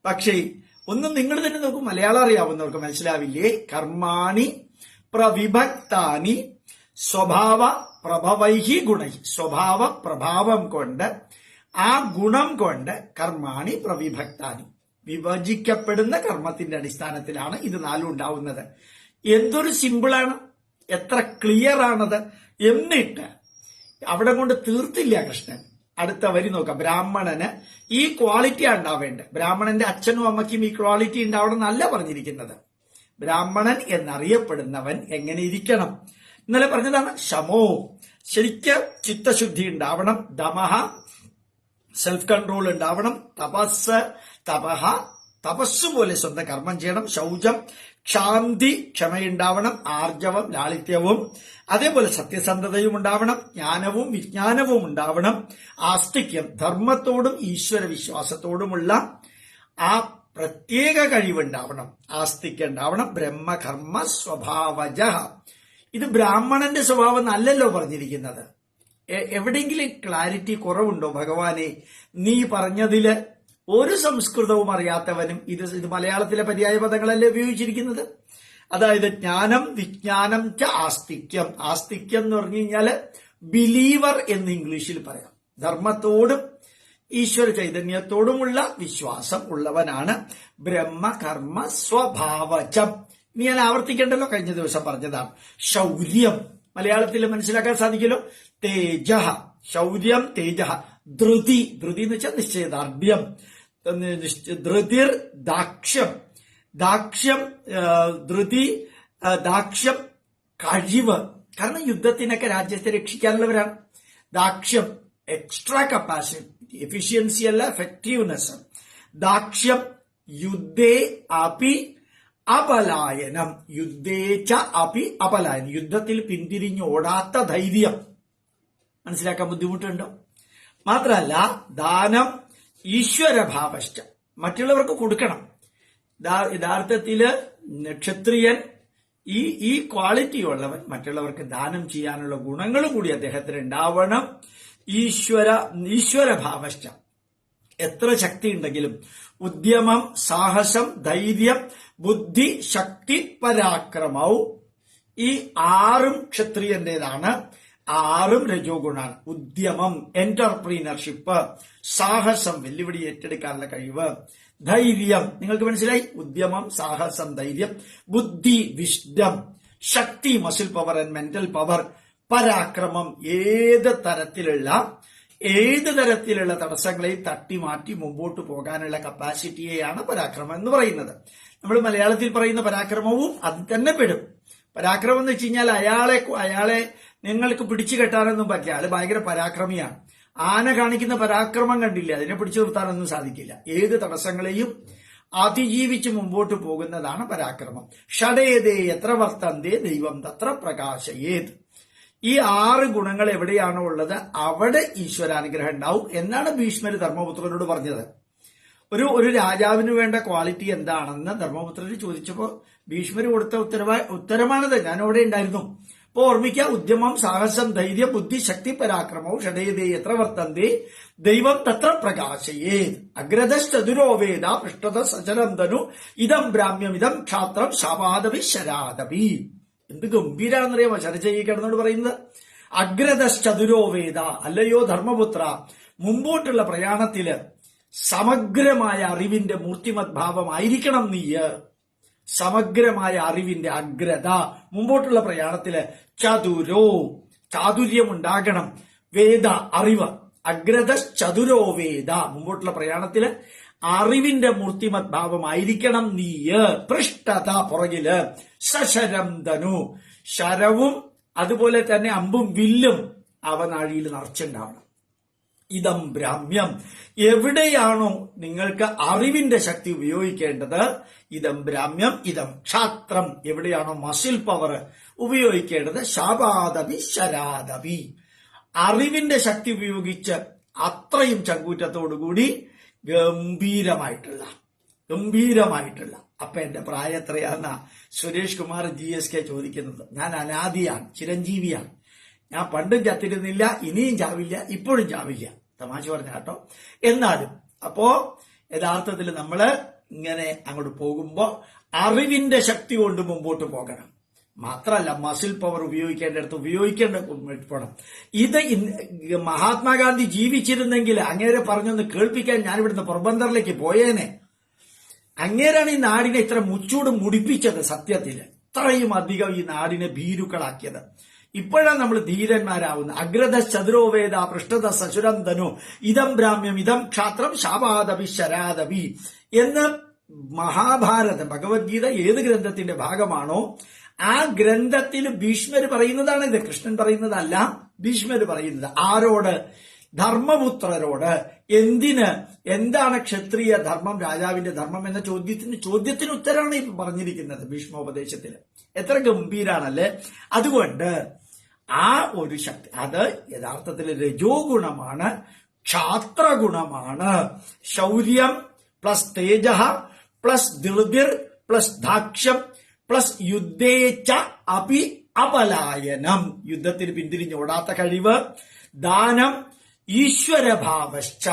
പക്ഷേ ഒന്ന് നിങ്ങൾ തന്നെ നോക്കും, മലയാളം അറിയാവുന്നവർക്ക് മനസ്സിലാവില്ലേ? കർമാണി പ്രവിഭക്താനി സ്വഭാവ പ്രഭവൈഹി ഗുണൈ. സ്വഭാവ പ്രഭാവം കൊണ്ട്, ആ ഗുണം കൊണ്ട് കർമാണി പ്രവിഭക്താനി, വിഭജിക്കപ്പെടുന്ന കർമ്മത്തിന്റെ അടിസ്ഥാനത്തിലാണ് ഇത് നാലും ഉണ്ടാവുന്നത്. എന്തൊരു സിമ്പിളാണ്, എത്ര ക്ലിയർ ആണത്. എന്നിട്ട് അവിടെ കൊണ്ട് തീർത്തില്ല കൃഷ്ണൻ. അടുത്ത വരി നോക്കാം. ബ്രാഹ്മണന് ഈ ക്വാളിറ്റി ഉണ്ടാവേണ്ടത്. ബ്രാഹ്മണന്റെ അച്ഛനും അമ്മയ്ക്കും ഈ ക്വാളിറ്റി ഉണ്ടാവണം എന്നല്ല പറഞ്ഞിരിക്കുന്നത്. ബ്രാഹ്മണൻ എന്നറിയപ്പെടുന്നവൻ എങ്ങനെ ഇരിക്കണം? ഇന്നലെ പറഞ്ഞതാണ് ശമോ, ശരിക്ക് ചിത്തശുദ്ധി ഉണ്ടാവണം. ദമഹ, സെൽഫ് കൺട്രോൾ ഉണ്ടാവണം. തപസ്, തപഹ, തപസ് പോലെ സ്വന്തം കർമ്മം ചെയ്യണം. ശൗചം, ക്ഷാന്തി, ക്ഷമയുണ്ടാവണം. ആർജവം, ലാളിത്യവും, അതേപോലെ സത്യസന്ധതയും ഉണ്ടാവണം. ജ്ഞാനവും വിജ്ഞാനവും ഉണ്ടാവണം. ആസ്തിക്യം, ധർമ്മത്തോടും ഈശ്വര വിശ്വാസത്തോടുമുള്ള ആ പ്രത്യേക കഴിവുണ്ടാവണം. ആസ്തിക്യം ഉണ്ടാവണം. ബ്രഹ്മകർമ്മ സ്വഭാവജ. ഇത് ബ്രാഹ്മണന്റെ സ്വഭാവം അല്ലല്ലോ പറഞ്ഞിരിക്കുന്നത്. എവിടെയെങ്കിലും ക്ലാരിറ്റി കുറവുണ്ടോ ഭഗവാനെ? നീ പറഞ്ഞതില് ഒരു സംസ്കൃതവും അറിയാത്തവനും ഇത് മലയാളത്തിലെ പര്യായ പദങ്ങളല്ലേ ഉപയോഗിച്ചിരിക്കുന്നത്? അതായത് ജ്ഞാനം, വിജ്ഞാനം ച ആസ്തിക്യം. ആസ്തിക്യം എന്ന് പറഞ്ഞു കഴിഞ്ഞാല് ബിലീവർ എന്ന് ഇംഗ്ലീഷിൽ പറയാം. ധർമ്മത്തോടും ഈശ്വര ചൈതന്യത്തോടുമുള്ള വിശ്വാസം ഉള്ളവനാണ് ബ്രഹ്മകർമ്മ സ്വഭാവജം. ഇനി ഞാൻ ആവർത്തിക്കേണ്ടല്ലോ, കഴിഞ്ഞ ദിവസം പറഞ്ഞതാണ്. ശൗര്യം മലയാളത്തിൽ മനസ്സിലാക്കാൻ സാധിക്കല്ലോ. തേജ, ശൗര്യം തേജ. ധൃതി, ധൃതി എന്ന് വെച്ചാൽ നിശ്ചയദാർഢ്യം. ധൃതിർ ദാക്ഷ്യം, ദാക്ഷ്യം ധൃതി, ദാക്ഷ്യം കഴിവ്. കാരണം യുദ്ധത്തിനൊക്കെ രാജ്യത്തെ രക്ഷിക്കാനുള്ളവരാണ്. ദാക്ഷ്യം എക്സ്ട്രാ കപ്പാസിറ്റി, എഫിഷ്യൻസി അല്ല, എഫക്റ്റീവ്നെസ്. ദാക്ഷ്യം യുദ്ധേ അപി അപലായനം, യുദ്ധേച്ച അപി അപലായനം, യുദ്ധത്തിൽ പിന്തിരിഞ്ഞോടാത്ത ധൈര്യം. മനസ്സിലാക്കാൻ ബുദ്ധിമുട്ടുണ്ടോ? മാത്രമല്ല ദാനം ഈശ്വരഭാവശ്ച, മറ്റുള്ളവർക്ക് കൊടുക്കണം. യഥാർത്ഥത്തില് ക്ഷത്രിയൻ ഈ ക്വാളിറ്റി ഉള്ളവൻ മറ്റുള്ളവർക്ക് ദാനം ചെയ്യാനുള്ള ഗുണങ്ങൾ കൂടി അദ്ദേഹത്തിന് ഉണ്ടാവണം. ഈശ്വരഭാവശ്ച, എത്ര ശക്തി ഉണ്ടെങ്കിലും ഉദ്യമം, സാഹസം, ധൈര്യം, ബുദ്ധി, ശക്തി, പരാക്രമവും, ഈ ആറും ക്ഷത്രിയന്റേതാണ്. ആറും രജോ ഗുണാണ്. ഉദ്യമം, എന്റർപ്രീനർഷിപ്പ്, സാഹസം, വെല്ലുവിളി ഏറ്റെടുക്കാനുള്ള കഴിവ്, ധൈര്യം, നിങ്ങൾക്ക് മനസ്സിലായി? ഉദ്യമം, സാഹസം, ധൈര്യം, ബുദ്ധി, വിസ്ഡം, ശക്തി, muscle power and mental power, പരാക്രമം, ഏത് തരത്തിലുള്ള തടസ്സങ്ങളെയും തട്ടി മാറ്റി മുമ്പോട്ട് പോകാനുള്ള കപ്പാസിറ്റിയെയാണ് പരാക്രമം എന്ന് പറയുന്നത്. നമ്മൾ മലയാളത്തിൽ പറയുന്ന പരാക്രമവും അത് തന്നെ പെടും. പരാക്രമം എന്ന് വെച്ച് കഴിഞ്ഞാൽ അയാളെ നിങ്ങൾക്ക് പിടിച്ചു കെട്ടാനൊന്നും പറ്റില്ല. അയാൾ ഭയങ്കര പരാക്രമിയാണ്. ആന കാണിക്കുന്ന പരാക്രമം കണ്ടില്ല, അതിനെ പിടിച്ചു നിർത്താനൊന്നും സാധിക്കില്ല. ഏത് തടസ്സങ്ങളെയും അതിജീവിച്ച് മുമ്പോട്ട് പോകുന്നതാണ് പരാക്രമം. ഷഡേതേ എത്ര വർത്തന്തേ ദൈവം തത്ര പ്രകാശയേത്. ഈ ആറ് ഗുണങ്ങൾ എവിടെയാണോ ഉള്ളത് അവിടെ ഈശ്വരാനുഗ്രഹം ഉണ്ടാവും എന്നാണ് ഭീഷ്മർ ധർമ്മപുത്രനോട് പറഞ്ഞത്. ഒരു രാജാവിന് വേണ്ട ക്വാളിറ്റി എന്താണെന്ന് ധർമ്മപുത്രന് ചോദിച്ചപ്പോ ഭീഷ്മർ കൊടുത്ത ഉത്തരമാണിത്. ഞാൻ അവിടെ ഉണ്ടായിരുന്നു. അപ്പൊ ഓർമ്മിക്കുക, ഉദ്യമം, സാഹസം, ധൈര്യം, ബുദ്ധി, ശക്തി, പരാക്രമവും ഷഡേതേ എത്ര വർത്തന്തേ ദൈവം തത്ര പ്രകാശയേത്. അഗ്രതശ്ചതുരോ വേദ പൃഷ്ഠത സചരം ധനു ഇതം ബ്രാഹ്മ്യം ഇതം ക്ഷാത്രം ശാപാദപി ശരാദപി. എന്ത് ഗംഭീരാണെന്നറിയാമോ ശരചയി കിടന്നോട് പറയുന്നത്? അഗ്രതശ്ചതുരോ വേദ, അല്ലയോ ധർമ്മപുത്ര, മുമ്പോട്ടുള്ള പ്രയാണത്തില് സമഗ്രമായ അറിവിന്റെ മൂർത്തിമത് ഭാവമായിരിക്കണം നീ. സമഗ്രമായ അറിവിന്റെ അഗ്രത, മുമ്പോട്ടുള്ള പ്രയാണത്തില് ചതുരോ, ചാതുര്യം ഉണ്ടാകണം. വേദ, അറിവ്. അഗ്രത ചതുരോ വേദ, മുമ്പോട്ടുള്ള പ്രയാണത്തില് അറിവിന്റെ മൂർത്തിമത് ഭാവമായിരിക്കണം നീ. പൃഷ്ഠത, പുറകില്. സശരം ധനു, ശരവും അതുപോലെ തന്നെ അമ്പും വില്ലും അവനാഴിയിൽ നിറച്ചുണ്ടാവണം. ഇതം ബ്രാഹ്മ്യം, എവിടെയാണോ നിങ്ങൾക്ക് അറിവിന്റെ ശക്തി ഉപയോഗിക്കേണ്ടത്, ഇതം ബ്രാഹ്മ്യം ഇതം ക്ഷാത്രം, എവിടെയാണോ മസിൽ പവർ ഉപയോഗിക്കേണ്ടത്, ശാപാദപി ശരാദപി, അറിവിന്റെ ശക്തി ഉപയോഗിച്ച് അത്രയും ചങ്കൂറ്റത്തോടുകൂടി ഗംഭീരമായിട്ടുള്ള. അപ്പൊ എന്റെ പ്രായം എത്രയാന്ന സുരേഷ് കുമാർ GSK ചോദിക്കുന്നത്. ഞാൻ അനാദിയാണ്, ചിരഞ്ജീവിയാണ്. ഞാൻ പണ്ടും ചത്തിരുന്നില്ല, ഇനിയും ചാവില്ല, ഇപ്പോഴും ചാവില്ല. തമാശ പറഞ്ഞ കേട്ടോ. എന്നാലും അപ്പോ യഥാർത്ഥത്തിൽ നമ്മള് ഇങ്ങനെ അങ്ങോട്ട് പോകുമ്പോൾ അറിവിന്റെ ശക്തി കൊണ്ട് മുമ്പോട്ട് പോകണം. മാത്രമല്ല മസിൽ പവർ ഉപയോഗിക്കേണ്ടടുത്ത് ഉപയോഗിക്കേണ്ട പോകണം. ഇത് മഹാത്മാഗാന്ധി ജീവിച്ചിരുന്നെങ്കിൽ അങ്ങേരെ പറഞ്ഞൊന്ന് കേൾപ്പിക്കാൻ ഞാനിവിടുന്ന് പോർബന്തറിലേക്ക് പോയേനെ. അങ്ങേരാണ് ഈ നാടിനെ ഇത്ര മുച്ചൂട് മുടിപ്പിച്ചത്. സത്യത്തില് ഇത്രയും അധികം ഈ നാടിനെ ഭീരുക്കളാക്കിയത്. ഇപ്പോഴാണ് നമ്മൾ ധീരന്മാരാവുന്നത്. അഗ്രത ചതുരോവേദ പൃഷ്ഠത സശുരം ധനു ഇതം ബ്രാഹ്മ്യം ഇതം ക്ഷാത്രം ശാപാദവി ശരാദവി എന്ന് മഹാഭാരതം ഭഗവത്ഗീത ഏത് ഗ്രന്ഥത്തിന്റെ ഭാഗമാണോ ആ ഗ്രന്ഥത്തിൽ ഭീഷ്മര് പറയുന്നതാണ് ഇത്. കൃഷ്ണൻ പറയുന്നതല്ല, ഭീഷ്മര് പറയുന്നത്. ആരോട്? ധർമ്മപുത്രരോട്. എന്താണ് ക്ഷത്രിയ ധർമ്മം, രാജാവിന്റെ ധർമ്മം എന്ന ചോദ്യത്തിന് ഉത്തരമാണ് ഇപ്പൊ പറഞ്ഞിരിക്കുന്നത് ഭീഷ്മോപദേശത്തിൽ. എത്ര ഗംഭീരാണല്ലേ. അതുകൊണ്ട് ആ ഒരു ശക്തി അത് യഥാർത്ഥത്തിൽ രജോ ഗുണമാണ്, ക്ഷാത്രഗുണമാണ്. ശൗര്യം പ്ലസ് തേജ പ്ലസ് ധൃതിർ പ്ലസ് ദാക്ഷ്യം പ്ലസ് യുദ്ധേച്ച അപി അപലായനം, യുദ്ധത്തിന് പിന്തിരിഞ്ഞോടാത്ത കഴിവ്. ദാനം ഈശ്വരഭാവശ്ച.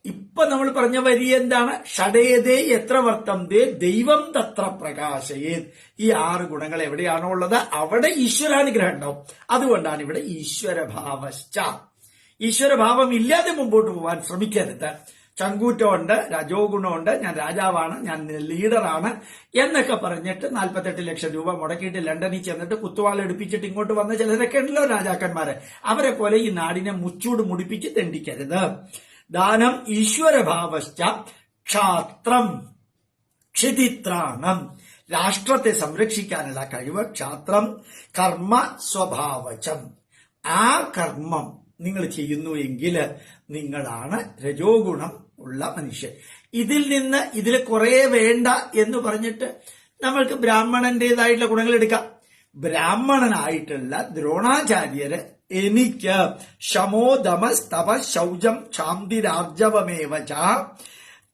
ഇപ്പൊ നമ്മൾ പറഞ്ഞ വരി എന്താണ്? ഷടേതേ എത്ര വർത്തന്തേ ദൈവം തത്ര പ്രകാശയേ. ഈ 6 ഗുണങ്ങൾ എവിടെയാണോ ഉള്ളത് അവിടെ ഈശ്വരാനുഗ്രഹം ഉണ്ടാവും. അതുകൊണ്ടാണ് ഇവിടെ ഈശ്വരഭാവശ്ച. ഈശ്വരഭാവം ഇല്ലാതെ മുമ്പോട്ട് പോകാൻ ശ്രമിക്കരുത്. ചങ്കൂറ്റമുണ്ട്, രജോ ഗുണമുണ്ട്, ഞാൻ രാജാവാണ്, ഞാൻ ലീഡറാണ് എന്നൊക്കെ പറഞ്ഞിട്ട് 48 ലക്ഷം രൂപ മുടക്കിയിട്ട് ലണ്ടനിൽ ചെന്നിട്ട് കുത്തുവാളെടുപ്പിച്ചിട്ട് ഇങ്ങോട്ട് വന്ന ചിലരൊക്കെ ഉണ്ടല്ലോ രാജാക്കന്മാര്. അവരെ പോലെ ഈ നാടിനെ മുച്ചൂട് മുടിപ്പിച്ച് തെണ്ടിക്കരുത്. ദാനം ഈശ്വരഭാവശ്ച ക്ഷാത്രം ക്ഷിതിത്രാണം. രാഷ്ട്രത്തെ സംരക്ഷിക്കാനുള്ള കഴിവ് ക്ഷാത്രം. കർമ്മ സ്വഭാവചം. ആ കർമ്മം നിങ്ങൾ ചെയ്യുന്നു എങ്കിൽ നിങ്ങളാണ് രജോ ഗുണം ഉള്ള മനുഷ്യൻ. ഇതിൽ കുറെ വേണ്ട എന്ന് പറഞ്ഞിട്ട് നമ്മൾക്ക് ബ്രാഹ്മണന്റേതായിട്ടുള്ള ഗുണങ്ങൾ എടുക്കാം. ബ്രാഹ്മണനായിട്ടുള്ള ദ്രോണാചാര്യര് എനിക്ക് ശമോ ദമസ്തപ ശൗചം ശാന്തിരാർജവമേവച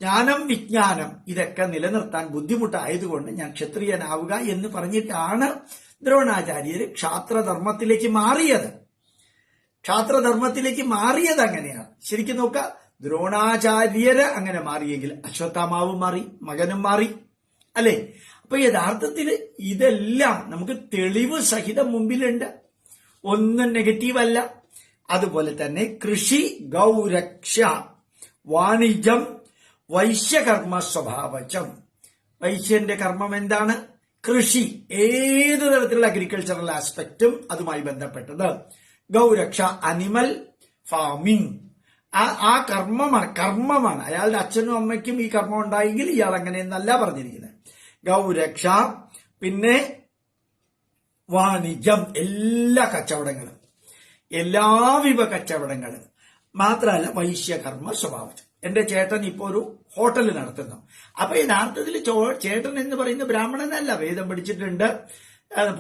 ജ്ഞാനം വിജ്ഞാനം ഇതൊക്കെ നിലനിർത്താൻ ബുദ്ധിമുട്ടായതുകൊണ്ട് ഞാൻ ക്ഷത്രിയനാവുക എന്ന് പറഞ്ഞിട്ടാണ് ദ്രോണാചാര്യര് ക്ഷാത്രധർമ്മത്തിലേക്ക് മാറിയത്. ക്ഷാത്രധർമ്മത്തിലേക്ക് മാറിയത് അങ്ങനെയാണ്. ശരിക്കും നോക്ക, ദ്രോണാചാര്യര് അങ്ങനെ മാറിയെങ്കിൽ അശ്വത്ഥാമാവും മാറി, മകനും മാറി, അല്ലെ? അപ്പൊ യഥാർത്ഥത്തിൽ ഇതെല്ലാം നമുക്ക് തെളിവ് സഹിതം മുമ്പിലുണ്ട്, ഒന്നും നെഗറ്റീവ് അല്ല. അതുപോലെ തന്നെ കൃഷി ഗൗരക്ഷ വാണിജ്യം വൈശ്യകർമ്മ സ്വഭാവചം. വൈശ്യന്റെ കർമ്മം എന്താണ്? കൃഷി. ഏത് തരത്തിലുള്ള അഗ്രികൾച്ചറൽ ആസ്പെക്റ്റും അതുമായി ബന്ധപ്പെട്ടത്. ഗൗരക്ഷ അനിമൽ ഫാമിംഗ്. ആ കർമ്മമാണ്. അയാളുടെ അച്ഛനും അമ്മയ്ക്കും ഈ കർമ്മം ഉണ്ടായെങ്കിൽ ഇയാൾ അങ്ങനെയെന്നല്ല പറഞ്ഞിരിക്കുന്നത്. ഗൗരക്ഷ. പിന്നെ വാണിജ്യം, എല്ലാ കച്ചവടങ്ങളും, എല്ലാവിധ കച്ചവടങ്ങളും. മാത്രമല്ല വൈശ്യകർമ്മ സ്വഭാവം. എന്റെ ചേട്ടൻ ഇപ്പോ ഒരു ഹോട്ടൽ നടത്തുന്നു. അപ്പൊ യഥാർത്ഥത്തിൽ ചേട്ടൻ എന്ന് പറയുന്ന ബ്രാഹ്മണനല്ല, വേദം പഠിച്ചിട്ടുണ്ട്,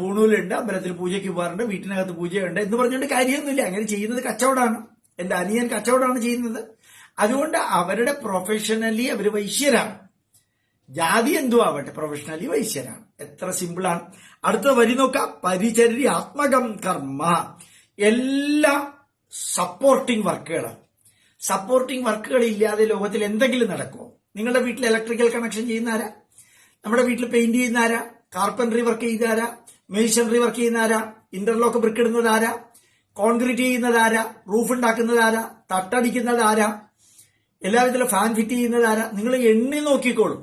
പൂണൂലുണ്ട്, അമ്പലത്തിൽ പൂജയ്ക്ക് പോകാറുണ്ട്, വീട്ടിനകത്ത് പൂജയുണ്ട് എന്ന് പറഞ്ഞുകൊണ്ട് കാര്യമൊന്നുമില്ല. അങ്ങനെ ചെയ്യുന്നത് കച്ചവടമാണ്. എന്റെ അനിയൻ കച്ചവടമാണ് ചെയ്യുന്നത്. അതുകൊണ്ട് അവരുടെ പ്രൊഫഷണലി അവർ വൈശ്യരാണ്. ജാതി എന്തോ ആവട്ടെ, പ്രൊഫഷണലി വൈശ്യരാണ്. എത്ര സിമ്പിളാണ്. അടുത്ത വരി നോക്കാം. പരിചര്യാത്മകം കർമ്മ. എല്ലാ സപ്പോർട്ടിംഗ് വർക്കുകളാണ്. സപ്പോർട്ടിംഗ് വർക്കുകൾ ഇല്ലാതെ ലോകത്തിൽ എന്തെങ്കിലും നടക്കുമോ? നിങ്ങളുടെ വീട്ടിൽ ഇലക്ട്രിക്കൽ കണക്ഷൻ ചെയ്യുന്ന ആരാ? നമ്മുടെ വീട്ടിൽ പെയിന്റ് ചെയ്യുന്ന ആരാ? കാർപ്പൻട്രി വർക്ക് ചെയ്യുന്ന ആരാ? മേസണറി വർക്ക് ചെയ്യുന്ന ആരാ? ഇന്റർലോക്ക് ബ്രിക്ക് ഇടുന്നത് ആരാ? കോൺക്രീറ്റ് ചെയ്യുന്നത് ആരാ? റൂഫ് ഉണ്ടാക്കുന്നത് ആരാ? തട്ടടിക്കുന്നത് ആരാ? എല്ലാവിധത്തിലും ഫാൻ ഫിറ്റ് ചെയ്യുന്നത് ആരാ? നിങ്ങൾ എണ്ണി നോക്കിക്കോളൂ.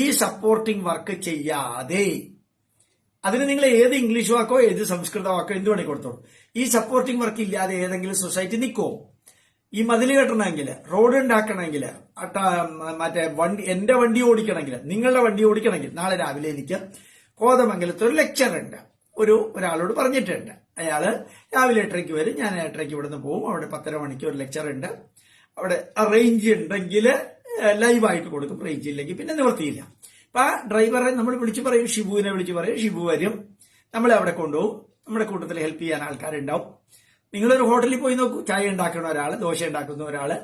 ഈ സപ്പോർട്ടിംഗ് വർക്ക് ചെയ്യാതെ അതിന് നിങ്ങൾ ഏത് ഇംഗ്ലീഷ് വാക്കോ ഏത് സംസ്കൃത വാക്കോ എന്ത് വേണമെങ്കിൽ കൊടുത്തോളൂ. ഈ സപ്പോർട്ടിംഗ് വർക്ക് ഇല്ലാതെ ഏതെങ്കിലും സൊസൈറ്റി നിൽക്കുമോ? ഈ മതിൽ കെട്ടണമെങ്കിൽ, റോഡ് ഉണ്ടാക്കണമെങ്കിൽ, എന്റെ വണ്ടി ഓടിക്കണമെങ്കിൽ, നിങ്ങളുടെ വണ്ടി ഓടിക്കണമെങ്കിൽ, നാളെ രാവിലെ എനിക്ക് കോതമംഗലത്ത് ഒരു ലെക്ചർ ഉണ്ട്. ഒരാളോട് പറഞ്ഞിട്ടുണ്ട്. അയാള് രാവിലെ 8:30 വരും, ഞാൻ 8:30 ഇവിടുന്ന് പോകും. അവിടെ 10:30 മണിക്ക് ഒരു ലെക്ചർ ഉണ്ട്. അവിടെ റേഞ്ച് ഉണ്ടെങ്കിൽ ലൈവായിട്ട് കൊടുക്കും, റേഞ്ച് ഇല്ലെങ്കിൽ പിന്നെ നിവർത്തിയില്ല. അപ്പൊ ആ ഡ്രൈവറെ നമ്മൾ വിളിച്ചു പറയും, ഷിബുവിനെ വിളിച്ചു പറയും. ഷിബു വരും, നമ്മളെ അവിടെ കൊണ്ടുപോകും. നമ്മുടെ കൂട്ടത്തിൽ ഹെൽപ്പ് ചെയ്യാൻ ആൾക്കാരുണ്ടാവും. നിങ്ങളൊരു ഹോട്ടലിൽ പോയി നോക്കൂ. ചായ ഉണ്ടാക്കുന്ന ഒരാള്, ദോശ ഉണ്ടാക്കുന്ന ഒരാള്,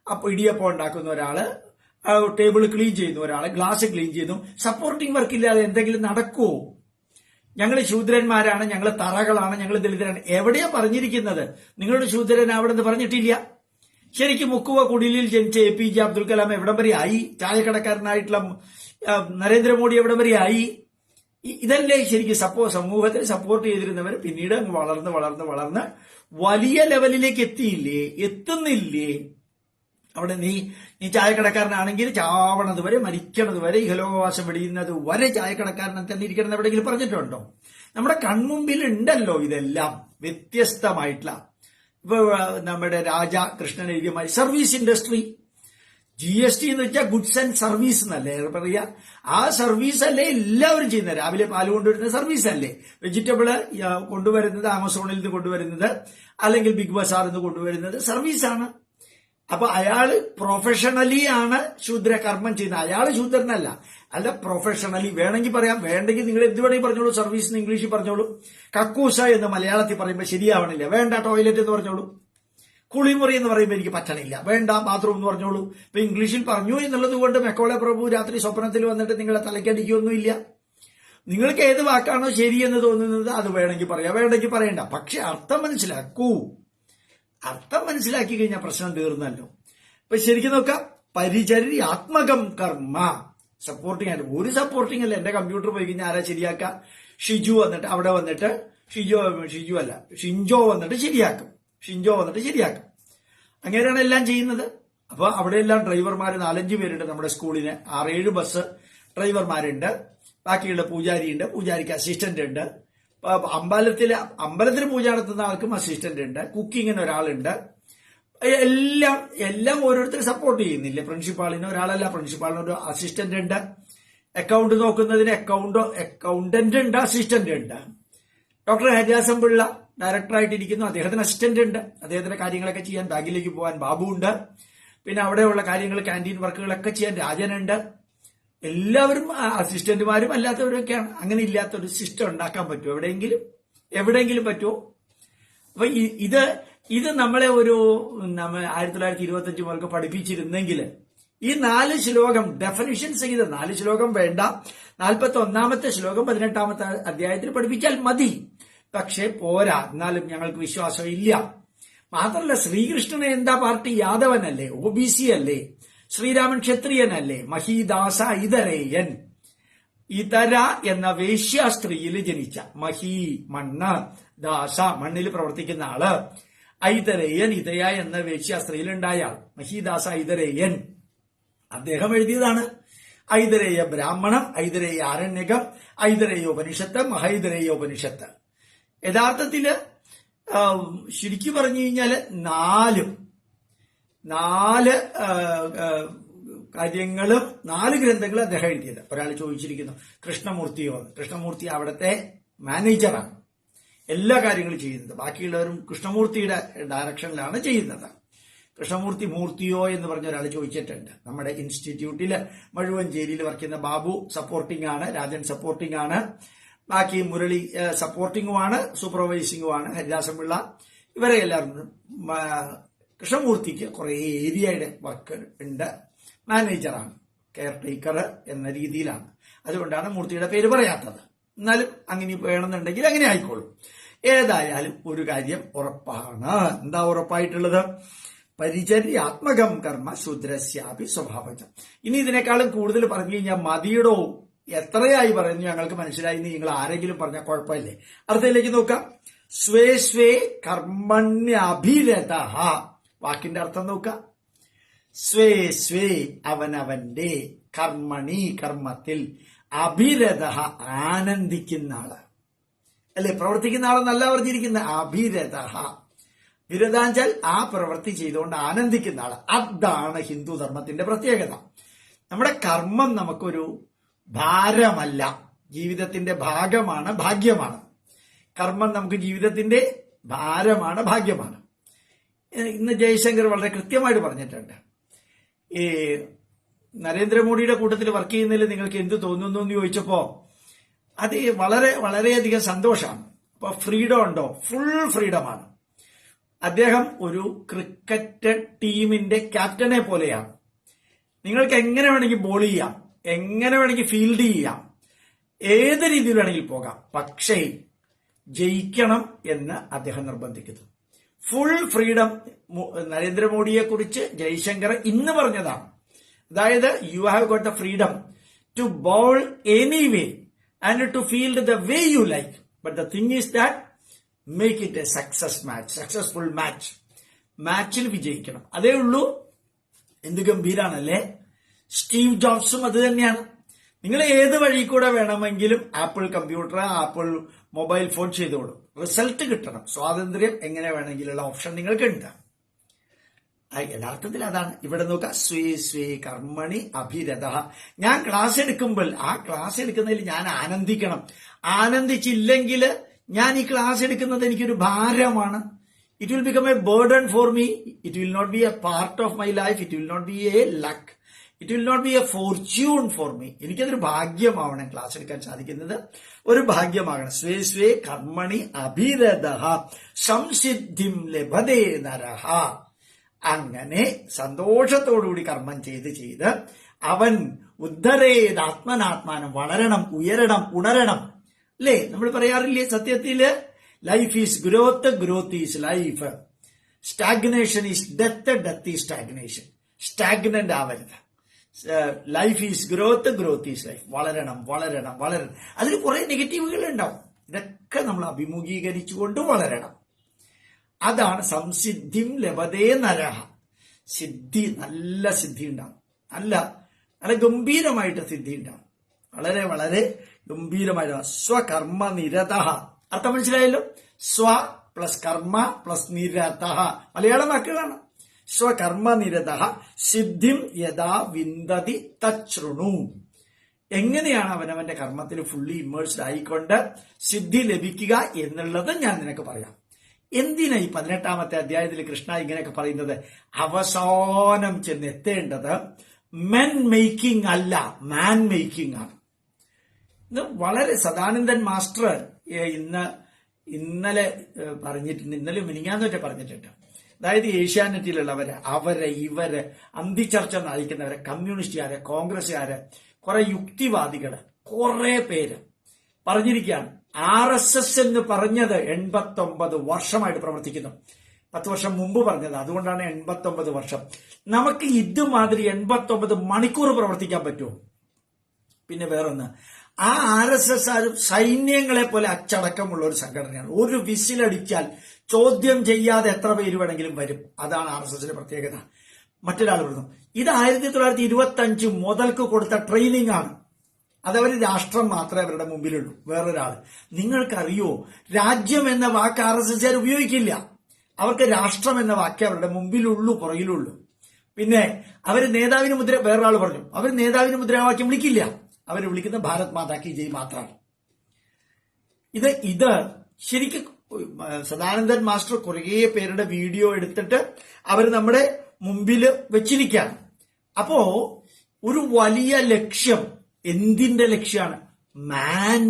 അപ്പൊ ഇടിയപ്പം ഉണ്ടാക്കുന്ന ഒരാള്, ടേബിൾ ക്ലീൻ ചെയ്യുന്ന ഒരാള്, ഗ്ലാസ് ക്ലീൻ ചെയ്യുന്നു. സപ്പോർട്ടിംഗ് വർക്ക് ഇല്ലാതെ എന്തെങ്കിലും നടക്കുമോ? ഞങ്ങൾ ശൂദ്രന്മാരാണ്, ഞങ്ങൾ തറകളാണ്, ഞങ്ങൾ ദളിതരാണ്. എവിടെയാ പറഞ്ഞിരിക്കുന്നത്? നിങ്ങളുടെ ശൂദ്രൻ അവിടെ നിന്ന് പറഞ്ഞിട്ടില്ല. ശരിക്കും മുക്കുവ കുടിലിൽ ജനിച്ച APJ അബ്ദുൽ കലാം എവിടം വരെ ആയി? ചായക്കടക്കാരനായിട്ടുള്ള നരേന്ദ്രമോദി എവിടം വരെ ആയി? ഇതല്ലേ ശരിക്കും സമൂഹത്തിൽ സപ്പോർട്ട് ചെയ്തിരുന്നവർ പിന്നീട് വളർന്ന് വളർന്ന് വളർന്ന് വലിയ ലെവലിലേക്ക് എത്തുന്നില്ലേ? അവിടെ നീ ചായക്കടക്കാരനാണെങ്കിൽ ചാവണത് വരെ, മരിക്കണത് വരെ, ഇഹലോകവാസം വെടിയുന്നത് വരെ ചായക്കടക്കാരനെ തന്നെ ഇരിക്കണം എവിടെയെങ്കിലും പറഞ്ഞിട്ടുണ്ടോ? നമ്മുടെ കൺമുമ്പിൽ ഉണ്ടല്ലോ ഇതെല്ലാം വ്യത്യസ്തമായിട്ടുള്ള. ഇപ്പൊ നമ്മുടെ രാജ കൃഷ്ണൻ എഴുതിയ സർവീസ് ഇൻഡസ്ട്രി, GST എന്ന് വെച്ചാൽ ഗുഡ്സ് ആൻഡ് സർവീസ് എന്നല്ലേ പറയാ. ആ സർവീസ് അല്ലേ എല്ലാവരും ചെയ്യുന്നത്. രാവിലെ പാല് കൊണ്ടുവരുന്ന സർവീസ് അല്ലേ, വെജിറ്റബിള് കൊണ്ടുവരുന്നത് ആമസോണിൽ നിന്ന് കൊണ്ടുവരുന്നത്, അല്ലെങ്കിൽ ബിഗ് ബസാറിൽ നിന്ന് കൊണ്ടുവരുന്നത് സർവീസാണ്. അപ്പൊ അയാള് പ്രൊഫഷണലി ആണ് ശൂദ്രകർമ്മം ചെയ്യുന്നത്. അയാള് ശൂദ്രനല്ല, അല്ല പ്രൊഫഷണലി. വേണമെങ്കിൽ പറയാം, വേണ്ടെങ്കിൽ നിങ്ങൾ എന്ത് വേണമെങ്കിൽ പറഞ്ഞോളൂ. സർവീസ് എന്ന് ഇംഗ്ലീഷിൽ പറഞ്ഞോളൂ. കക്കൂസ എന്ന് മലയാളത്തിൽ പറയുമ്പോൾ ശരിയാവണില്ല, വേണ്ട ടോയ്ലറ്റ് എന്ന് പറഞ്ഞോളൂ. കുളിമുറി എന്ന് പറയുമ്പോൾ എനിക്ക് പറ്റണില്ല, വേണ്ട ബാത്റൂം എന്ന് പറഞ്ഞോളൂ. ഇപ്പൊ ഇംഗ്ലീഷിൽ പറഞ്ഞു എന്നുള്ളത് കൊണ്ട് മെക്കോളെ പ്രഭു രാത്രി സ്വപ്നത്തിൽ വന്നിട്ട് നിങ്ങളെ തലയ്ക്കടിക്കൊന്നുമില്ല. നിങ്ങൾക്ക് ഏത് വാക്കാണോ ശരിയെന്ന് തോന്നുന്നത് അത് വേണമെങ്കിൽ പറയാം, വേണ്ടെങ്കിൽ പറയണ്ട. പക്ഷെ അർത്ഥം മനസ്സിലാക്കൂ. അർത്ഥം മനസ്സിലാക്കി കഴിഞ്ഞാൽ പ്രശ്നം തീർന്നല്ലോ. ഇപ്പൊ ശരിക്കും നോക്കാം, പരിചര്യാത്മകം കർമ്മ. സപ്പോർട്ടിംഗ് ആയിട്ട് ഒരു സപ്പോർട്ടിംഗ് അല്ല. എന്റെ കമ്പ്യൂട്ടർ പോയി കഴിഞ്ഞാൽ ആരാ ശരിയാക്കുക? ഷിജു വന്നിട്ട് അവിടെ വന്നിട്ട് ഷിൻജോ വന്നിട്ട് ശരിയാക്കും. അങ്ങനെയാണ് എല്ലാം ചെയ്യുന്നത്. അപ്പൊ അവിടെയെല്ലാം ഡ്രൈവർമാർ 4-5 പേരുണ്ട്. നമ്മുടെ സ്കൂളിന് 6-7 ബസ് ഡ്രൈവർമാരുണ്ട്. ബാക്കിയുള്ള പൂജാരിയുണ്ട്, പൂജാരിക്ക് അസിസ്റ്റന്റ് ഉണ്ട്. അമ്പലത്തിൽ പൂജ നടത്തുന്ന ആൾക്കും അസിസ്റ്റന്റ് ഉണ്ട്. കുക്കിങ്ങിന് ഒരാളുണ്ട്. എല്ലാം ഓരോരുത്തർ സപ്പോർട്ട് ചെയ്യുന്നില്ല. പ്രിൻസിപ്പാളിന് ഒരാളല്ല, പ്രിൻസിപ്പാളിന് ഒരു അസിസ്റ്റന്റ് ഉണ്ട്. അക്കൗണ്ട് നോക്കുന്നതിന് അക്കൗണ്ടന്റ് ഉണ്ട്, അസിസ്റ്റന്റ് ഉണ്ട്. ഡോക്ടർ ഹരിദാസൻ പിള്ള ഡയറക്ടറായിട്ടിരിക്കുന്നു, അദ്ദേഹത്തിന് അസിസ്റ്റന്റ് ഉണ്ട്. അദ്ദേഹത്തിന്റെ കാര്യങ്ങളൊക്കെ ചെയ്യാൻ ബാങ്കിലേക്ക് പോകാൻ ബാബു ഉണ്ട്. പിന്നെ അവിടെയുള്ള കാര്യങ്ങൾ ക്യാൻറ്റീൻ വർക്കുകളൊക്കെ ചെയ്യാൻ രാജനുണ്ട്. എല്ലാവരും അസിസ്റ്റന്റുമാരും അല്ലാത്തവരൊക്കെയാണ്. അങ്ങനെ ഇല്ലാത്തൊരു സിസ്റ്റം ഉണ്ടാക്കാൻ പറ്റുമോ? എവിടെയെങ്കിലും പറ്റുമോ? അപ്പൊ ഇത് നമ്മളെ 1925 മുതൽക്ക് പഠിപ്പിച്ചിരുന്നെങ്കിൽ ഈ 4 ശ്ലോകം ഡെഫിനിഷൻ സഹിതം, 4 ശ്ലോകം വേണ്ട, 41-ാമത്തെ ശ്ലോകം 18-ാമത്തെ അധ്യായത്തിൽ പഠിപ്പിച്ചാൽ മതി. പക്ഷെ പോരാ, എന്നാലും ഞങ്ങൾക്ക് വിശ്വാസം ഇല്ല. മാത്രമല്ല, ശ്രീകൃഷ്ണന് എന്താ പാർട്ടി? യാദവനല്ലേ, OBC അല്ലേ, ശ്രീരാമൻ ക്ഷത്രിയനല്ലേ, മഹീദാസ ഇതരേയൻ. ഇതര എന്ന വേശ്യാസ്ത്രീയിൽ ജനിച്ച, മഹി മണ്ണ്, ദാസ മണ്ണിൽ പ്രവർത്തിക്കുന്ന ആള്, ഐതരേയൻ ഇതയ എന്ന വേശ്യാസ്ത്രീയിൽ ഉണ്ടായ ആൾ, മഹീദാസ ഐതരേയൻ. അദ്ദേഹം എഴുതിയതാണ് ഐതരേയ ബ്രാഹ്മണം, ഐതരേയ ആരണ്യകം, ഐതരേയോപനിഷത്ത്, മഹൈതരേയോപനിഷത്ത്. യഥാർത്ഥത്തില് ശരിക്കും പറഞ്ഞു കഴിഞ്ഞാല് 4 കാര്യങ്ങളും 4 ഗ്രന്ഥങ്ങളും അദ്ദേഹം എഴുതിയത്. ഒരാൾ ചോദിച്ചിരിക്കുന്നു കൃഷ്ണമൂർത്തിയോ? കൃഷ്ണമൂർത്തി അവിടുത്തെ മാനേജറാണ്, എല്ലാ കാര്യങ്ങളും ചെയ്യുന്നത്. ബാക്കിയുള്ളവരും കൃഷ്ണമൂർത്തിയുടെ ഡയറക്ഷനിലാണ് ചെയ്യുന്നത്. കൃഷ്ണമൂർത്തി മൂർത്തിയോ എന്ന് പറഞ്ഞ ഒരാൾ ചോദിച്ചിട്ടുണ്ട്. നമ്മുടെ ഇൻസ്റ്റിറ്റ്യൂട്ടില് മഴുവഞ്ചേരിയിൽ വർക്ക് ചെയ്യുന്ന ബാബു സപ്പോർട്ടിംഗ് ആണ്, രാജൻ സപ്പോർട്ടിംഗ് ആണ്, ബാക്കി മുരളി സപ്പോർട്ടിംഗുമാണ്, സൂപ്പർവൈസിംഗുമാണ്, ഹരിദാസൻ പിള്ള, ഇവരെ എല്ലാവരും. കൃഷ്ണമൂർത്തിക്ക് കുറെ ഏരിയയുടെ വർക്ക് ഉണ്ട്, മാനേജറാണ്, കെയർ ടേക്കർ എന്ന രീതിയിലാണ്. അതുകൊണ്ടാണ് മൂർത്തിയുടെ പേര് പറയാത്തത്. എന്നാലും അങ്ങനെ വേണമെന്നുണ്ടെങ്കിൽ അങ്ങനെ ആയിക്കോളും. ഏതായാലും ഒരു കാര്യം ഉറപ്പാണ്. എന്താ ഉറപ്പായിട്ടുള്ളത്? പരിചര്യാത്മകം കർമ്മ ശൂദ്രസ്യാപി സ്വഭാവജം. ഇനി ഇതിനേക്കാളും കൂടുതൽ പറഞ്ഞു കഴിഞ്ഞാൽ മതിയിടോ, എത്രയായി പറയുന്നു, ഞങ്ങൾക്ക് മനസ്സിലായി, നിങ്ങൾ ആരെങ്കിലും പറഞ്ഞാൽ കുഴപ്പമില്ലേ? അർത്ഥത്തിലേക്ക് നോക്കാം. സ്വേ സ്വേ കർമ്മണ്യഭിരത. വാക്കിന്റെ അർത്ഥം നോക്കാം. സ്വേ സ്വേ അവനവന്റെ, കർമ്മണി കർമ്മത്തിൽ, അഭിരത ആനന്ദിക്കുന്ന ആള് അല്ലെ, പ്രവർത്തിക്കുന്ന ആളെന്നല്ല പറഞ്ഞിരിക്കുന്ന, അഭിരത. വിരതാഞ്ചാൽ ആ പ്രവൃത്തി ചെയ്തുകൊണ്ട് ആനന്ദിക്കുന്ന ആള്. അതാണ് ഹിന്ദു ധർമ്മത്തിന്റെ പ്രത്യേകത. നമ്മുടെ കർമ്മം നമുക്കൊരു ഭാരമല്ല, ജീവിതത്തിന്റെ ഭാഗമാണ്, ഭാഗ്യമാണ്. കർമ്മം നമുക്ക് ജീവിതത്തിന്റെ ഭാരമാണ്, ഭാഗ്യമാണ്. ഇന്ന് ജയശങ്കർ വളരെ കൃത്യമായിട്ട് പറഞ്ഞിട്ടുണ്ട്. ഈ നരേന്ദ്രമോദിയുടെ കൂട്ടത്തിൽ വർക്ക് ചെയ്യുന്നതിൽ നിങ്ങൾക്ക് എന്ത് തോന്നുന്നു എന്ന് ചോദിച്ചപ്പോ അത് വളരെയധികം സന്തോഷമാണ്. അപ്പൊ ഫ്രീഡം ഉണ്ടോ? ഫുൾ ഫ്രീഡമാണ്. അദ്ദേഹം ഒരു ക്രിക്കറ്റ് ടീമിന്റെ ക്യാപ്റ്റനെ പോലെയാണ്. നിങ്ങൾക്ക് എങ്ങനെ വേണമെങ്കിൽ ബോൾ ചെയ്യാം, എങ്ങനെ വേണമെങ്കിൽ ഫീൽഡ് ചെയ്യാം, ഏത് രീതിയിൽ വേണമെങ്കിൽ പോകാം. പക്ഷേ ജയിക്കണം എന്ന് അദ്ദേഹം നിർബന്ധിക്കുന്നു. ഫുൾ ഫ്രീഡം നരേന്ദ്രമോദിയെ കുറിച്ച് ജയശങ്കർ ഇന്ന് പറഞ്ഞതാണ്. അതായത് you have got the freedom to bowl anyway and to field the way you like, but the thing is that make it a successful മാച്ചിൽ വിജയിക്കണം. അതേ ഉള്ളൂ. എന്ത് ഗംഭീരാണല്ലേ. സ്റ്റീവ് ജോബ്സും അത് തന്നെയാണ്. നിങ്ങൾ ഏത് വഴി കൂടെ വേണമെങ്കിലും apple computer, apple mobile phone ചെയ്തോളൂ, റിസൾട്ട് കിട്ടണം. സ്വാതന്ത്ര്യം എങ്ങനെ വേണമെങ്കിലുള്ള ഓപ്ഷൻ നിങ്ങൾക്ക് ഉണ്ട്. യഥാർത്ഥത്തിൽ അതാണ്. ഇവിടെ നോക്കുക, സ്വേ കർമ്മണി അഭിരത. ഞാൻ ക്ലാസ് എടുക്കുമ്പോൾ ആ ക്ലാസ് എടുക്കുന്നതിൽ ഞാൻ ആനന്ദിക്കണം. ആനന്ദിച്ചില്ലെങ്കിൽ ഞാൻ ഈ ക്ലാസ് എടുക്കുന്നത് എനിക്കൊരു ഭാരമാണ്. It will become a burden for me. It will not be a part of my life. It will not be a luck. It will not be a fortune for me. എനിക്കതൊരു ഭാഗ്യമാവണം. Class എടുക്കാൻ സാധിക്കുന്നത് ഒരു ഭാഗ്യമാകണം. സ്വേ കർമ്മണി അഭിരത സംസിദ്ധിം ലഭതേ നരഹ. അങ്ങനെ സന്തോഷത്തോടുകൂടി കർമ്മം ചെയ്ത് അവൻ ഉദ്ധരേത് ആത്മനാത്മാനം, വളരണം, ഉയരണം, ഉണരണം. അല്ലേ, നമ്മൾ പറയാറില്ലേ സത്യത്തില്, life is growth, growth is life, stagnation is death, death is stagnation. Stagnant ആവരുത്. Life is growth, growth is life. വളരണം. അതിൽ കുറെ നെഗറ്റീവുകൾ ഉണ്ടാവും. ഇതൊക്കെ നമ്മൾ അഭിമുഖീകരിച്ചുകൊണ്ട് വളരണം. അതാണ് സംസിദ്ധിം ലഭതേ നരഹ. സിദ്ധി, നല്ല സിദ്ധി ഉണ്ടാവും. നല്ല ഗംഭീരമായിട്ട് സിദ്ധി ഉണ്ടാവും. വളരെ ഗംഭീരമായിട്ട്. സ്വകർമ്മ നിരത. അർത്ഥം മനസ്സിലായല്ലോ. സ്വ പ്ലസ് കർമ്മ പ്ലസ് നിരത മലയാളം വാക്കുകളാണ്. സ്വകർമ്മ നിരത സിദ്ധിം യഥാ വിന്ദതി തച്ഛൃണു. എങ്ങനെയാണ് അവനവന്റെ കർമ്മത്തിൽ ഫുള്ളി ഇമ്മേഴ്സ്ഡ് ആയിക്കൊണ്ട് സിദ്ധി ലഭിക്കുക എന്നുള്ളത് ഞാൻ നിനക്ക് പറയാം. എന്തിനാ ഈ 18ാമത്തെ അധ്യായത്തിൽ കൃഷ്ണ ഇങ്ങനെയൊക്കെ പറയുന്നത്? അവസാനം ചെന്നെത്തേണ്ടത് മെൻ മേക്കിംഗ് അല്ല, മാൻ മേക്കിംഗ് ആണ്. ഇത് വളരെ സദാനന്ദൻ മാസ്റ്റർ ഇന്നലെ പറഞ്ഞിട്ടുണ്ട്, ഇന്നലെ മിനിങ്ങാന്നൊക്കെ പറഞ്ഞിട്ടുണ്ട്. അതായത് ഏഷ്യാനെറ്റിലുള്ളവര് ഇവര് അന്തിച്ചർച്ച നയിക്കുന്നവരെ, കമ്മ്യൂണിസ്റ്റുകാര്, കോൺഗ്രസുകാര്, കുറെ യുക്തിവാദികള്, കുറെ പേര് പറഞ്ഞിരിക്കുകയാണ്. RSS എന്ന് പറഞ്ഞത് 89 വർഷമായിട്ട് പ്രവർത്തിക്കുന്നു. 10 വർഷം മുമ്പ് പറഞ്ഞത്, അതുകൊണ്ടാണ് 89 വർഷം. നമുക്ക് ഇതുമാതിരി 89 മണിക്കൂർ പ്രവർത്തിക്കാൻ പറ്റുമോ? പിന്നെ വേറൊന്ന്, ആ RSS ആരും സൈന്യങ്ങളെ പോലെ അച്ചടക്കമുള്ള ഒരു സംഘടനയാണ്. ഒരു വിസിലടിച്ചാൽ ചോദ്യം ചെയ്യാതെ എത്ര പേര് വേണമെങ്കിലും വരും. അതാണ് RSSന്റെ പ്രത്യേകത. മറ്റൊരാൾ പറഞ്ഞു, ഇത് 1925 മുതൽക്ക് കൊടുത്ത ട്രെയിനിങ് ആണ്. അതവർ രാഷ്ട്രം മാത്രമേ അവരുടെ മുമ്പിലുള്ളൂ. വേറൊരാൾ, നിങ്ങൾക്കറിയോ, രാജ്യം എന്ന വാക്ക് RSSകാർ ഉപയോഗിക്കില്ല. അവർക്ക് രാഷ്ട്രം എന്ന വാക്ക് അവരുടെ മുമ്പിലുള്ളൂ, പുറകിലുള്ളൂ. പിന്നെ അവര് നേതാവിന് വേറൊരാൾ പറഞ്ഞു, അവർ നേതാവിന് മുദ്രാവാക്യം വിളിക്കില്ല. അവർ വിളിക്കുന്ന ഭാരത് മാതാ കി ജയ് മാത്രമാണ്. ഇത് ശരിക്കും സദാനന്ദൻ മാസ്റ്റർ കുറേ പേരുടെ വീഡിയോ എടുത്തിട്ട് അവർ നമ്മുടെ മുമ്പിൽ വെച്ചിരിക്കുകയാണ്. അപ്പോ ഒരു വലിയ ലക്ഷ്യം, എന്തിന്റെ ലക്ഷ്യമാണ്? മാൻ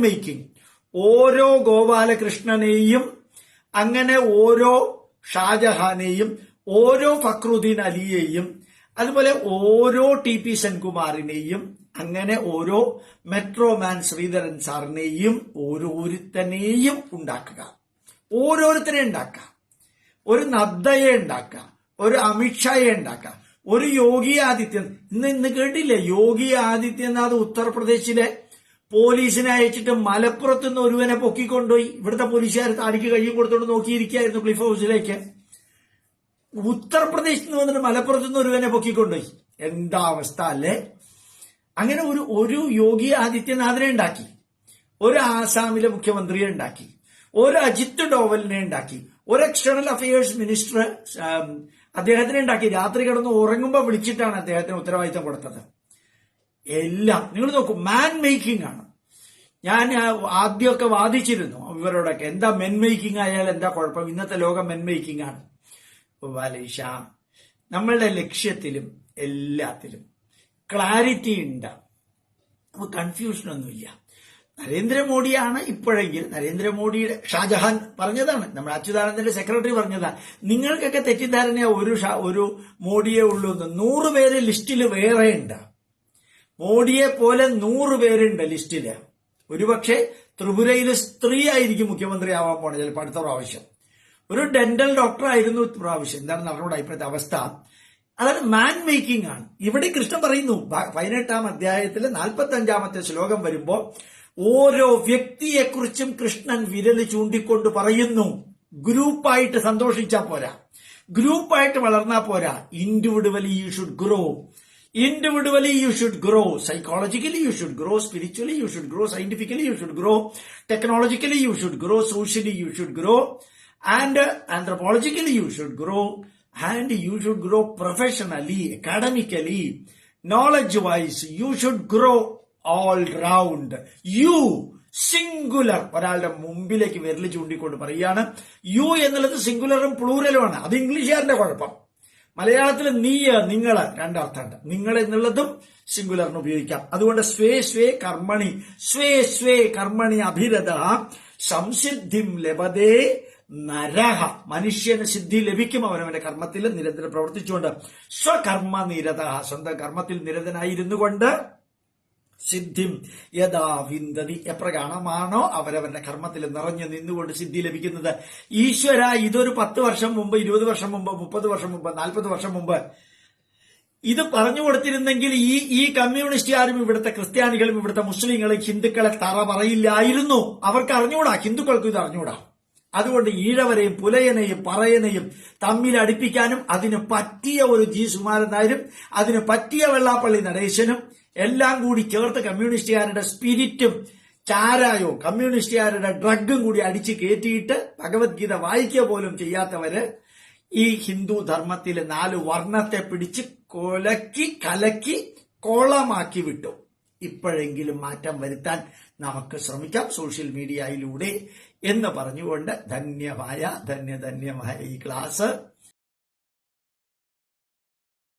മേക്കിംഗ്. ഓരോ ഗോപാലകൃഷ്ണനെയും, അങ്ങനെ ഓരോ ഷാജഹാനെയും, ഓരോ ഫക്രുദ്ദീൻ അലിയെയും, അതുപോലെ ഓരോ TP സെൻകുമാറിനെയും, അങ്ങനെ ഓരോ മെട്രോമാൻ ശ്രീധരൻ സാറിനെയും ഓരോരുത്തനെയും ഉണ്ടാക്കുക. ഒരു നദ്ദയെ ഉണ്ടാക്കുക, ഒരു അമിത്ഷായെ ഉണ്ടാക്കുക, ഒരു യോഗി ആദിത്യനാഥ്. ഇന്ന് കേട്ടില്ലേ, യോഗി ആദിത്യനാഥ് ഉത്തർപ്രദേശിലെ പോലീസിനെ അയച്ചിട്ട് മലപ്പുറത്ത് നിന്ന് ഒരുവനെ പൊക്കിക്കൊണ്ടുപോയി. ഇവിടുത്തെ പോലീസുകാർ താടിക്ക് കയ്യും കൊടുത്തോണ്ട് നോക്കിയിരിക്കുകയായിരുന്നു ക്ലിഫ് ഹൗസിലേക്ക്. ഉത്തർപ്രദേശിൽ നിന്ന് വന്നിട്ട് മലപ്പുറത്ത് നിന്ന് ഒരുവനെ പൊക്കിക്കൊണ്ടുപോയി. എന്താ അവസ്ഥ അല്ലേ? അങ്ങനെ ഒരു യോഗി ആദിത്യനാഥിനെ ഉണ്ടാക്കി, ഒരു ആസാമിലെ മുഖ്യമന്ത്രിയെ ഉണ്ടാക്കി, ഒരു അജിത് ഡോവലിനെ ഉണ്ടാക്കി, ഒരു എക്സ്റ്റേണൽ അഫയേഴ്സ് മിനിസ്റ്റർ അദ്ദേഹത്തിനെ ഉണ്ടാക്കി. രാത്രി കിടന്ന് ഉറങ്ങുമ്പോൾ വിളിച്ചിട്ടാണ് അദ്ദേഹത്തിന് ഉത്തരവാദിത്തം കൊടുത്തത്. എല്ലാം നിങ്ങൾ നോക്കൂ, മാൻ മേക്കിംഗ് ആണ്. ഞാൻ ആദ്യമൊക്കെ വാദിച്ചിരുന്നു ഇവരോടൊക്കെ, എന്താ മെൻ മേക്കിംഗ് ആയാൽ എന്താ കുഴപ്പം, ഇന്നത്തെ ലോകം മെൻ മേക്കിംഗ് ആണ്. വലീഷ, നമ്മളുടെ ലക്ഷ്യത്തിലും എല്ലാത്തിലും ക്ലാരിറ്റി ഉണ്ട്, കൺഫ്യൂഷനൊന്നുമില്ല. നരേന്ദ്രമോദിയാണ് ഇപ്പോഴെങ്കിൽ, നരേന്ദ്രമോദിയുടെ ഷാജഹാൻ പറഞ്ഞതാണ്, നമ്മുടെ അച്യുതാനന്ദന്റെ സെക്രട്ടറി പറഞ്ഞതാണ്, നിങ്ങൾക്കൊക്കെ തെറ്റിദ്ധാരണ ഒരു മോഡിയെ ഉള്ളൂ എന്ന്. 100 പേര് ലിസ്റ്റിൽ വേറെയുണ്ട്. മോഡിയെ പോലെ 100 പേരുണ്ട് ലിസ്റ്റില്. ഒരുപക്ഷെ ത്രിപുരയിലെ സ്ത്രീ ആയിരിക്കും മുഖ്യമന്ത്രി ആവാൻ പോണത് ചിലപ്പോൾ അടുത്ത പ്രാവശ്യം. ഒരു ഡെന്റൽ ഡോക്ടർ ആയിരുന്നു പ്രാവശ്യം. എന്താണ് നടന്നുകൂടാ ഇപ്പോഴത്തെ അവസ്ഥ? അതാണ് മാൻ മേക്കിംഗ് ആണ്. ഇവിടെ കൃഷ്ണൻ പറയുന്നു 18-ാം അധ്യായത്തിലെ 45-ാമത്തെ ശ്ലോകം വരുമ്പോ ഓരോ വ്യക്തിയെക്കുറിച്ചും കൃഷ്ണൻ വിരല് ചൂണ്ടിക്കൊണ്ട് പറയുന്നു, ഗ്രൂപ്പായിട്ട് സന്തോഷിച്ചാ പോരാ, ഗ്രൂപ്പായിട്ട് വളർന്നാ പോരാ. Individually you should grow. Individually you should grow, psychologically you should grow, spiritually you should grow, scientifically you should grow, technologically you should grow, socially you should grow, and anthropologically you should grow, and you should grow professionally, academically, knowledge wise you should grow all round. You singular. ഒരാളുടെ മുമ്പിലേക്ക് വിരൽ ചൂണ്ടിക്കൊണ്ട് പറയാണ്. U എന്നുള്ളത് സിംഗുലറും പ്ലൂറലുമാണ്. അത് ഇംഗ്ലീഷുകാരന്റെ കുഴപ്പം. മലയാളത്തിൽ നീ, നിങ്ങള് രണ്ടർത്ഥമുണ്ട്. നിങ്ങൾ എന്നുള്ളതും സിംഗുലറിന് ഉപയോഗിക്കാം. അതുകൊണ്ട് സ്വേ സ്വേ കർമ്മണി, സ്വേ സ്വേ കർമ്മണി അഭിരത സംസിദ്ധിം ലഭതേ നരഹ. മനുഷ്യന് സിദ്ധി ലഭിക്കും അവനവന്റെ കർമ്മത്തിൽ നിരന്തരം പ്രവർത്തിച്ചുകൊണ്ട്. സ്വകർമ്മ നിരത, സ്വന്തം കർമ്മത്തിൽ നിരതനായിരുന്നു കൊണ്ട് സിദ്ധിം യഥാ വിന്ദതി, എപ്രകാരമാണോ അവരവരുടെ കർമ്മത്തിൽ നിറഞ്ഞു നിന്നുകൊണ്ട് സിദ്ധി ലഭിക്കുന്നത്. ഈശ്വര, ഇതൊരു 10 വർഷം മുമ്പ്, 20 വർഷം മുമ്പ്, 30 വർഷം മുമ്പ്, 40 വർഷം മുമ്പ് ഇത് പറഞ്ഞു കൊടുത്തിരുന്നെങ്കിൽ ഈ കമ്മ്യൂണിസ്റ്റുകാരും ഇവിടുത്തെ ക്രിസ്ത്യാനികളും ഇവിടുത്തെ മുസ്ലിങ്ങളും ഹിന്ദുക്കളെ തറ പറയില്ലായിരുന്നു. അവർക്ക് അറിഞ്ഞുകൂടാ, ഹിന്ദുക്കൾക്കും ഇത് അറിഞ്ഞുകൂടാ. അതുകൊണ്ട് ഈഴവരെയും പുലയനെയും പറയനെയും തമ്മിൽ അടുപ്പിക്കാനും അതിന് പറ്റിയ ഒരു ജി സുകുമാരൻ നായരും അതിന് പറ്റിയ വെള്ളാപ്പള്ളി നടേശനും എല്ലാം കൂടി ചേർത്ത് കമ്മ്യൂണിസ്റ്റുകാരുടെ സ്പിരിറ്റും ചാരായോ കമ്മ്യൂണിസ്റ്റുകാരുടെ ഡ്രഗും കൂടി അടിച്ചു കയറ്റിയിട്ട് ഭഗവത്ഗീത വായിക്കുക പോലും ചെയ്യാത്തവര് ഈ ഹിന്ദു ധർമ്മത്തിലെ 4 വർണ്ണത്തെ പിടിച്ച് കൊലക്കി കലക്കി കോളമാക്കി വിട്ടു. ഇപ്പോഴെങ്കിലും മാറ്റം വരുത്താൻ നമുക്ക് ശ്രമിക്കാം സോഷ്യൽ മീഡിയയിലൂടെ എന്ന് പറഞ്ഞുകൊണ്ട് ധന്യമായ ഈ ക്ലാസ്